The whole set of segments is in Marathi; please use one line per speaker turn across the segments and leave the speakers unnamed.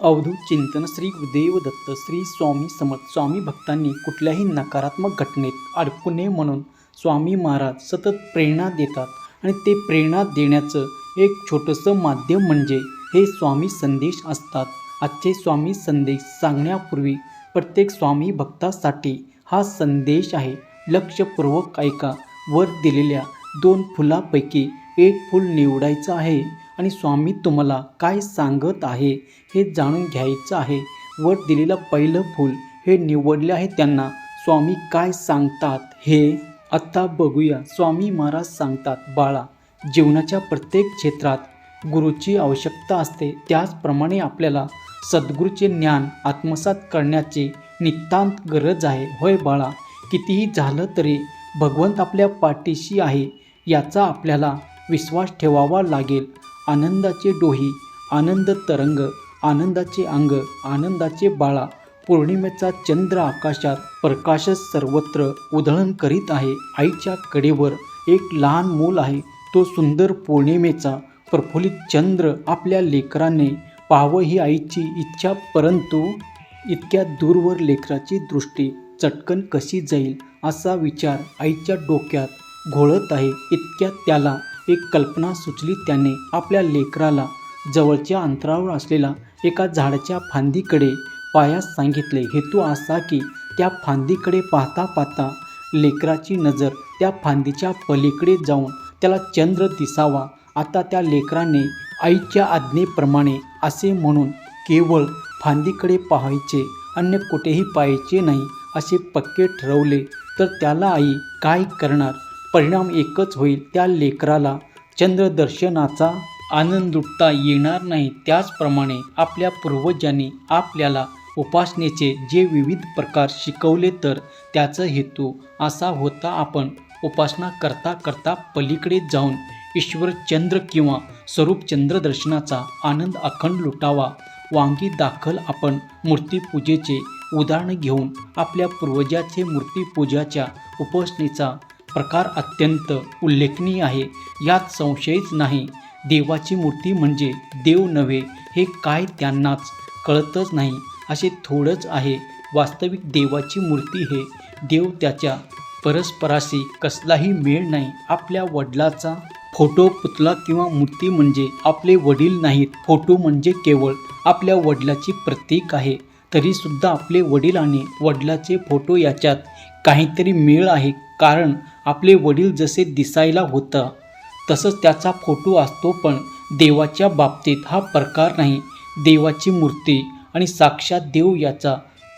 अवधूत चिंतन श्री गुरुदेव दत्त श्री स्वामी समर्थ. स्वामी भक्तांनी कुठल्याही नकारात्मक घटनेत अडकू नये म्हणून स्वामी महाराज सतत प्रेरणा देतात आणि ते प्रेरणा देण्याचं एक छोटंसं माध्यम म्हणजे हे स्वामी संदेश असतात. आजचे स्वामी संदेश सांगण्यापूर्वी प्रत्येक स्वामी भक्तासाठी हा संदेश आहे. लक्षपूर्वक ऐका. वर दिलेल्या 2 फुलापैकी एक फूल निवडायचं आहे आणि स्वामी तुम्हाला काय सांगत आहे हे जाणून घ्यायचं आहे. वर दिलेलं पहिलं फूल हे निवडले आहे त्यांना स्वामी काय सांगतात हे आत्ता बघूया. स्वामी महाराज सांगतात, बाळा, जीवनाच्या प्रत्येक क्षेत्रात गुरुची आवश्यकता असते. त्याचप्रमाणे आपल्याला सद्गुरूचे ज्ञान आत्मसात करण्याची नितांत गरज आहे. होय बाळा, कितीही झालं तरी भगवंत आपल्या पाठीशी आहे याचा आपल्याला विश्वास ठेवावा लागेल. आनंदाचे डोही, आनंद तरंग, आनंदाचे अंग, आनंदाचे बाळा. पौर्णिमेचा चंद्र आकाशात प्रकाश सर्वत्र उधळण करीत आहे. आईच्या कडेवर एक लहान मूल आहे. तो सुंदर पौर्णिमेचा प्रफुल्लित चंद्र आपल्या लेकराने पाहावं ही आईची इच्छा, परंतु इतक्या दूरवर लेकराची दृष्टी चटकन कशी जाईल असा विचार आईच्या डोक्यात घोळत आहे. इतक्यात त्याला एक कल्पना सुचली. त्याने आपल्या लेकराला जवळच्या अंतरावर असलेल्या एका झाडाच्या फांदीकडे पायास सांगितले. हेतू असा की त्या फांदीकडे पाहता पाहता लेकराची नजर त्या फांदीच्या पलीकडे जाऊन त्याला चंद्र दिसावा. आता त्या लेकराने आईच्या आज्ञेप्रमाणे असे म्हणून केवळ फांदीकडे पाहायचे, अन्य कुठेही पाहायचे नाही असे पक्के ठरवले. तर त्याला आई काय करणार? परिणाम एकच होईल, त्या लेकराला चंद्रदर्शनाचा आनंद लुटता येणार नाही. त्याचप्रमाणे आपल्या पूर्वजांनी आपल्याला उपासनेचे जे विविध प्रकार शिकवले, तर त्याचा हेतू असा होता, आपण उपासना करता करता पलीकडे जाऊन ईश्वर चंद्र किंवा स्वरूप चंद्रदर्शनाचा आनंद अखंड लुटावा. वांगी दाखल आपण मूर्तीपूजेचे उदाहरण घेऊन आपल्या पूर्वजाचे मूर्तीपूजाच्या उपासनेचा प्रकार अत्यंत उल्लेखनीय आहे, यात संशयच नाही. देवाची मूर्ती म्हणजे देव नव्हे हे काय त्यांनाच कळतच नाही असे थोडंच आहे. वास्तविक देवाची मूर्ती हे देव, त्याच्या परस्पराशी कसलाही मेळ नाही. आपल्या वडिलाचा फोटो, पुतळा किंवा मूर्ती म्हणजे आपले वडील नाहीत. फोटो म्हणजे केवळ आपल्या वडिलाची प्रतीक आहे. तरीसुद्धा आपले वडील आणि वडिलाचे फोटो याच्यात काहीतरी मेळ आहे, कारण आपले वडील जसे दिसायला होता तसंच त्याचा फोटो असतो. पण देवाच्या बाबतीत हा प्रकार नाही. देवाची मूर्ती आणि साक्षात देव याचा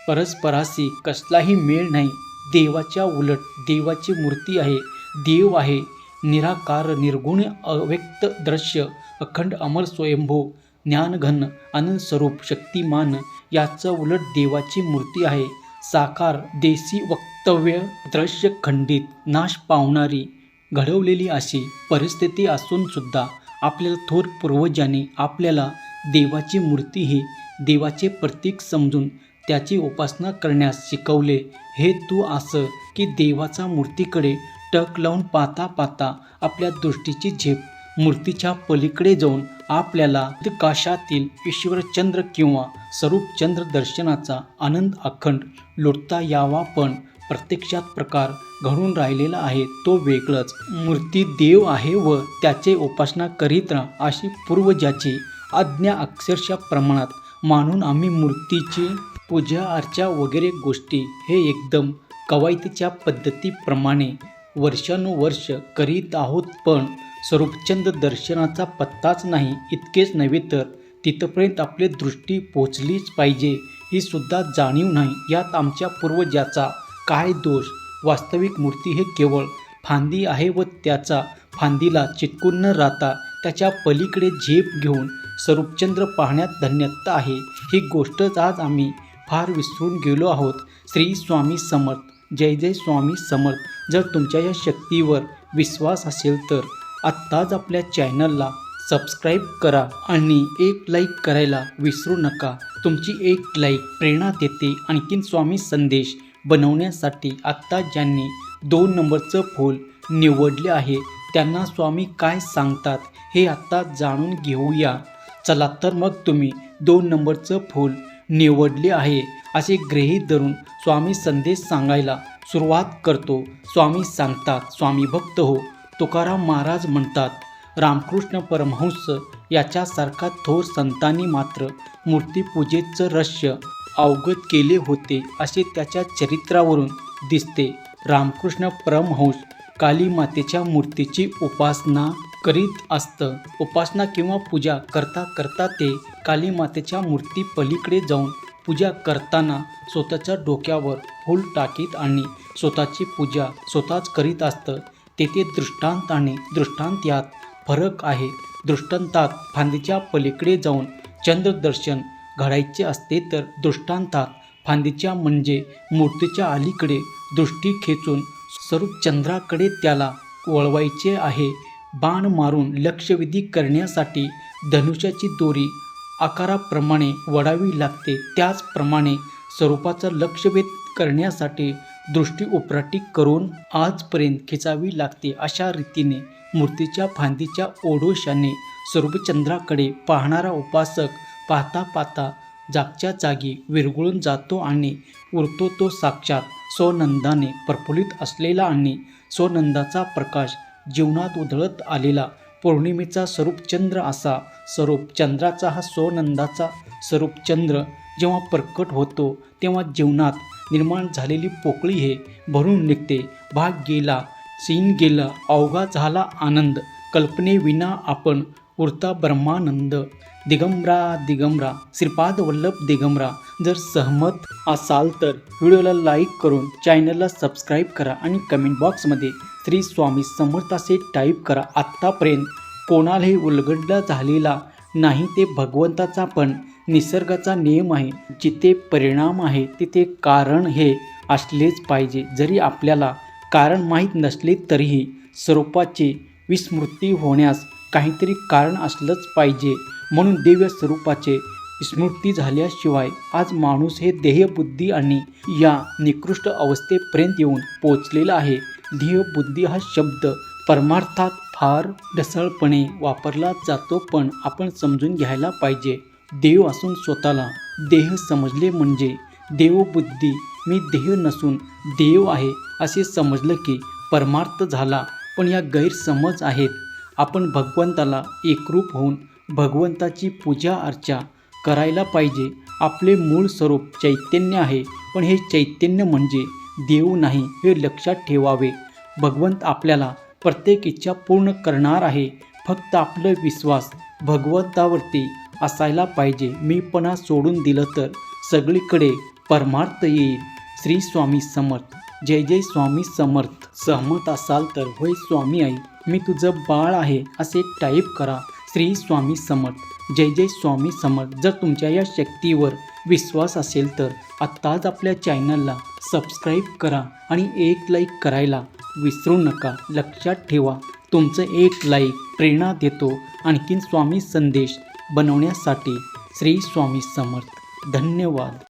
परस्पराशी कसलाही मेळ नाही. देवाच्या उलट देवाची मूर्ती आहे, देव आहे निराकार, निर्गुण, अव्यक्त, दृश्य, अखंड, अमर, स्वयंभू, ज्ञानघन, आनंद स्वरूप, शक्तिमान. याचं उलट देवाची मूर्ती आहे साकार, देशी, वक्तव्य, दृश्य, खंडित, नाश पावणारी. घडवलेली अशी परिस्थिती असून सुद्धा आपल्याला थोर पूर्वजांनी आपल्याला देवाची मूर्ती ही देवाचे प्रतीक समजून त्याची उपासना करण्यास शिकवले. हे तू असं की देवाच्या मूर्तीकडे टक लावून पाहता पाहता आपल्या दृष्टीची झेप मूर्तीच्या पलीकडे जाऊन आपल्याला काशातील ईश्वरचंद्र किंवा स्वरूप चंद्र दर्शनाचा आनंद अखंड लुटता यावा. पण प्रत्यक्षात प्रकार घडून राहिलेला आहे तो वेगळंच. मूर्ती देव आहे व त्याचे उपासना करीत राहा अशी पूर्वजाची आज्ञा अक्षरशः प्रमाणात मानून आम्ही मूर्तीची पूजा अर्चा वगैरे गोष्टी हे एकदम कवायतीच्या पद्धतीप्रमाणे वर्षानुवर्ष करीत आहोत. पण स्वरूपचंद्र दर्शनाचा पत्ताच नाही. इतकेच नव्हे तर तिथपर्यंत आपली दृष्टी पोचलीच पाहिजे ही सुद्धा जाणीव नाही. यात आमच्या पूर्वजाचा काय दोष? वास्तविक मूर्ती हे केवळ फांदी आहे व त्याचा फांदीला चिटकून न राहता त्याच्या पलीकडे झेप घेऊन स्वरूपचंद्र पाहण्यात धन्यता आहे. ही गोष्टच आज आम्ही फार विसरून गेलो आहोत. श्री स्वामी समर्थ. जय जय स्वामी समर्थ. जर तुमच्या या शक्तीवर विश्वास असेल तर आत्ताच आपल्या चॅनलला सबस्क्राईब करा आणि एक लाईक करायला विसरू नका. तुमची एक लाईक प्रेरणा देते आणखीन स्वामी संदेश बनवण्यासाठी. आत्ता ज्यांनी 2 नंबरचं फूल निवडले आहे त्यांना स्वामी काय सांगतात हे आत्ता जाणून घेऊया. चला तर मग तुम्ही 2 नंबरचं फूल निवडले आहे असे गृहीत धरून स्वामी संदेश सांगायला सुरुवात करतो. स्वामी सांगतात, स्वामी भक्त हो. तुकाराम महाराज म्हणतात, रामकृष्ण परमहंस याच्यासारखा थोर संतांनी मात्र मूर्तिपूजेचं रहस्य अवगत केले होते असे त्याच्या चरित्रावरून दिसते. रामकृष्ण परमहंस काली मातेच्या मूर्तीची उपासना करीत असतं. उपासना किंवा पूजा करता करता ते काली मातेच्या मूर्ती पलीकडे जाऊन पूजा करताना स्वतःच्या डोक्यावर फूल टाकीत आणि स्वतःची पूजा स्वतःच करीत असतं. तेथे दृष्टांत आणि दृष्टांत यात फरक आहे. दृष्टांतात फांदीच्या पलीकडे जाऊन चंद्रदर्शन घडायचे असते, तर दृष्टांतात फांदीच्या म्हणजे मूर्तीच्या अलीकडे दृष्टी खेचून स्वरूप चंद्राकडे त्याला वळवायचे आहे. बाण मारून लक्षवेधी करण्यासाठी धनुष्याची दोरी आकाराप्रमाणे वडावी लागते. त्याचप्रमाणे स्वरूपाचा लक्षभेद करण्यासाठी दृष्टी उपराटी करून आजपर्यंत खेचावी लागते. अशा रीतीने मूर्तीच्या फांदीच्या ओढोशाने स्वरूपचंद्राकडे पाहणारा उपासक पाहता पाहता जागच्या जागी विरघळून जातो आणि उरतो तो साक्षात स्वनंदाने प्रफुल्लित असलेला आणि स्वनंदाचा प्रकाश जीवनात उधळत आलेला पौर्णिमेचा स्वरूपचंद्र. असा स्वरूपचंद्राचा हा स्वनंदाचा स्वरूपचंद्र जेव्हा प्रकट होतो तेव्हा जीवनात निर्माण झालेली पोकळी हे भरून निघते. भाग गेला, सीन गेला, अवघा झाला आनंद, कल्पनेविना आपण उरता ब्रह्मानंद. दिगंबरा दिगंबरा, श्रीपाद वल्लभ दिगंबरा. जर सहमत असाल तर व्हिडिओला लाईक करून चॅनलला सबस्क्राईब करा आणि कमेंट बॉक्समध्ये श्री स्वामी समर्थ असे टाईप करा. आत्तापर्यंत कोणालाही उलगडला झालेला नाही ते भगवंताचा पण निसर्गाचा नियम आहे. जिथे परिणाम आहे तिथे कारण हे असलेच पाहिजे. जरी आपल्याला कारण माहीत नसले तरीही स्वरूपाची विस्मृती होण्यास काहीतरी कारण असलंच पाहिजे. म्हणून दिव्य स्वरूपाचे स्मृती झाल्याशिवाय आज माणूस हे देहबुद्धी आणि या निकृष्ट अवस्थेपर्यंत येऊन पोचलेला आहे. देहबुद्धी हा शब्द परमार्थात फार ढसळपणे वापरला जातो, पण आपण समजून घ्यायला पाहिजे. देव असून स्वतःला देह समजले म्हणजे देवबुद्धी. मी देह नसून देव आहे असे समजलं की परमार्थ झाला. पण या गैरसमज आहेत. आपण भगवंताला एकरूप होऊन भगवंताची पूजा अर्चा करायला पाहिजे. आपले मूळ स्वरूप चैतन्य आहे, पण हे चैतन्य म्हणजे देव नाही हे लक्षात ठेवावे. भगवंत आपल्याला प्रत्येक इच्छा पूर्ण करणार आहे. फक्त आपलं विश्वास भगवंतावरती असायला पाहिजे. मीपणा सोडून दिलं तर सगळीकडे परमार्थ येईल. श्री स्वामी समर्थ. जय जय स्वामी समर्थ. सहमत असाल तर होय स्वामी आई मी तुझं बाळ आहे असे टाईप करा. श्री स्वामी समर्थ. जय जय स्वामी समर्थ. जर तुमच्या या शक्तीवर विश्वास असेल तर आत्ताच आपल्या चॅनलला सबस्क्राईब करा आणि एक लाईक करायला विसरू नका. लक्षात ठेवा, तुमचं एक लाईक प्रेरणा देतो आणखीन स्वामी संदेश बनवण्यासाठी. श्री स्वामी समर्थ. धन्यवाद.